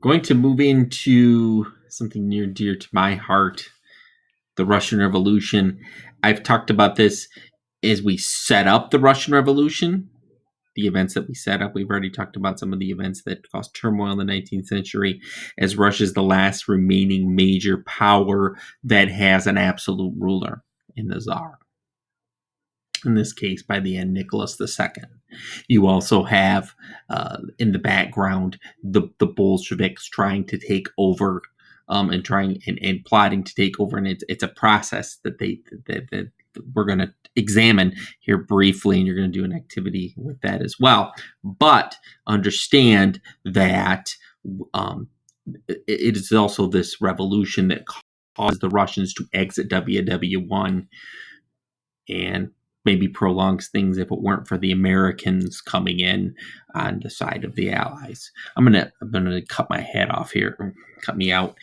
Going to move into something near and dear to my heart, the Russian Revolution. I've talked about this as we set up the Russian Revolution, the events that we set up. We've already talked about some of the events that caused turmoil in the 19th century, as Russia is the last remaining major power that has an absolute ruler in the Tsar. In this case, by the end, Nicholas II. You also have in the background the Bolsheviks trying to take over and trying and plotting to take over, and it's a process that that we're going to examine here briefly, and you're going to do an activity with that as well. But understand that it is also this revolution that caused the Russians to exit WW1 and maybe prolongs things if it weren't for the Americans coming in on the side of the Allies. I'm gonna cut my head off here, cut me out,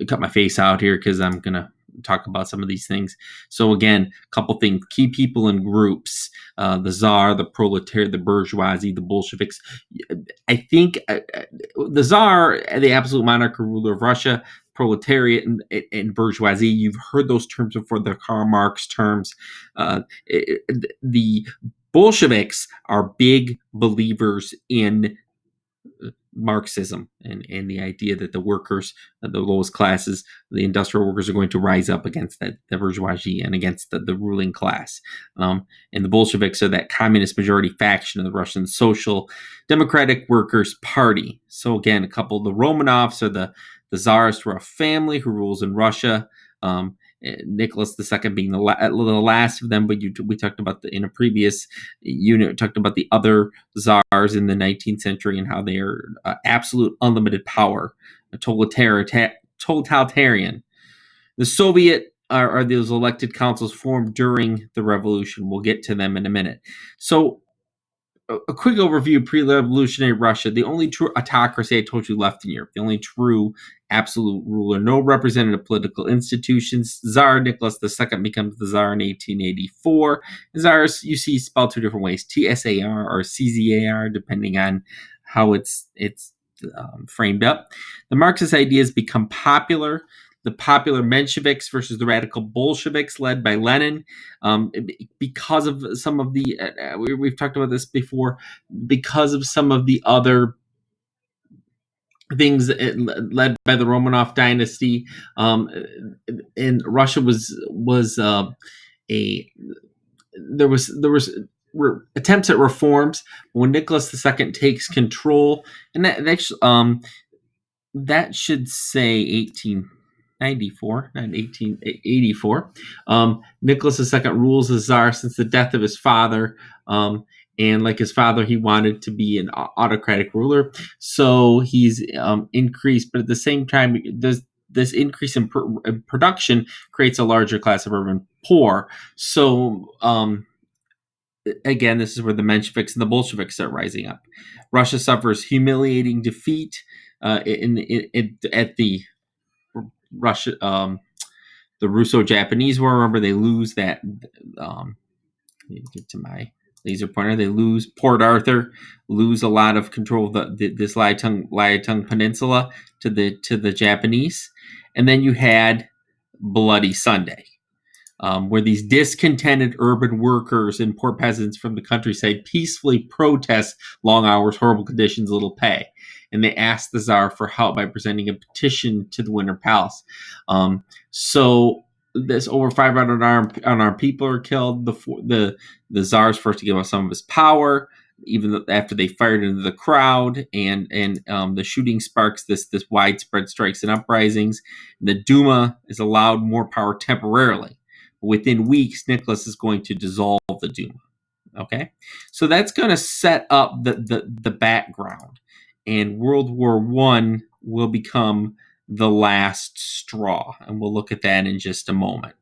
cut my face out here because I'm gonna talk about some of these things. So again, a couple things: key people and groups, the Tsar, the proletariat, the bourgeoisie, the Bolsheviks. I think the Tsar, the absolute monarch or ruler of Russia, proletariat and bourgeoisie. You've heard those terms before, the Karl Marx terms. The Bolsheviks are big believers in Marxism and the idea that the workers, the lowest classes, the industrial workers, are going to rise up against the bourgeoisie and against the ruling class. And the Bolsheviks are that communist majority faction of the Russian Social Democratic Workers' Party. So again, a couple of the Romanovs are the Tsarist royal family who rules in Russia. Nicholas II being the last of them, but we talked about in a previous unit, talked about the other czars in the 19th century and how they are absolute unlimited power, totalitarian. The Soviet are those elected councils formed during the revolution. We'll get to them in a minute. So a quick overview of pre-revolutionary Russia. The only true autocracy I told you left in Europe. The only true absolute ruler. No representative political institutions. Tsar Nicholas II becomes the Tsar in 1884. Tsars you see spelled two different ways: TSAR or CZAR, depending on how it's framed up. The Marxist ideas become popular. The popular Mensheviks versus the radical Bolsheviks, led by Lenin, because of some of the we've talked about this before, because of some of the other things led by the Romanov dynasty, and Russia was there was attempts at reforms when Nicholas II takes control, and that should say 1894, not 1884. Nicholas II rules as Tsar since the death of his father. And like his father, he wanted to be an autocratic ruler. So he's increased, but at the same time, this increase in production creates a larger class of urban poor. So again, this is where the Mensheviks and the Bolsheviks start rising up. Russia suffers humiliating defeat at the Russia, the Russo-Japanese War. Remember, they lose that. Get to my laser pointer. They lose Port Arthur, lose a lot of control of this Liaotung Peninsula to the Japanese, and then you had Bloody Sunday, where these discontented urban workers and poor peasants from the countryside peacefully protest long hours, horrible conditions, little pay. And they asked the Tsar for help by presenting a petition to the Winter Palace. So this over 500 unarmed people are killed. The Tsar's forced to give up some of his power, even after they fired into the crowd, and the shooting sparks this widespread strikes and uprisings. The Duma is allowed more power temporarily. Within weeks, Nicholas is going to dissolve the Duma. Okay, so that's going to set up the background, and World War I will become the last straw, and we'll look at that in just a moment.